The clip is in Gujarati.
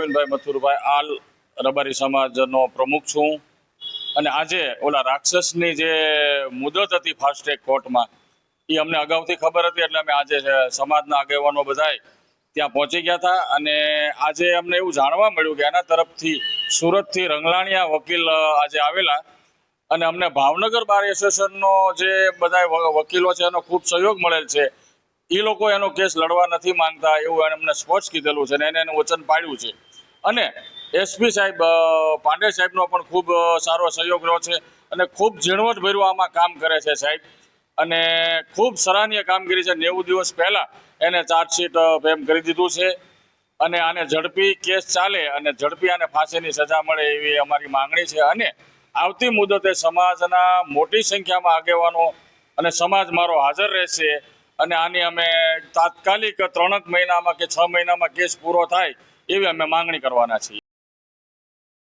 ગોવિંદભાઈ મથુરભાઈ આલ રબારી સમાજનો પ્રમુખ છું અને આજે ઓલા રાક્ષસની જે મુદત હતી ફાસ્ટ ટ્રેક કોર્ટમાં એ અમને અગાઉથી ખબર હતી એટલે અમે આજે સમાજના આગેવાનો બધાય ત્યાં પહોંચી ગયા હતા અને આજે અમને એવું જાણવા મળ્યું કે એના તરફથી સુરતથી રંગલાણીયા વકીલ આજે આવેલા અને અમને ભાવનગર બાર એસોસિએશનનો જે બધા વકીલો છે એનો ખૂબ સહયોગ મળેલ છે. એ લોકો એનો કેસ લડવા નથી માંગતા એવું અમને સ્પષ્ટ કીધેલું છે અને એને એનું વચન પાડ્યું છે. અને એસપી સાહેબ પાંડે સાહેબનો પણ ખૂબ સારો સહયોગ રહ્યો છે અને ખૂબ ઝીણવટભર્યું આમાં કામ કરે છે સાહેબ અને ખૂબ સરાહનીય કામગીરી છે. 90 દિવસ પહેલાં એને ચાર્જશીટ એમ કરી દીધું છે અને આને ઝડપી કેસ ચાલે અને ઝડપી આને ફાંસીની સજા મળે એવી અમારી માંગણી છે. અને આવતી મુદતે સમાજના મોટી સંખ્યામાં આગેવાનો અને સમાજ મારો હાજર રહેશે અને આની અમે તાત્કાલિક 3 મહિનામાં કે 6 મહિનામાં કેસ પૂરો થાય એવી અમે માંગણી કરવાના છીએ.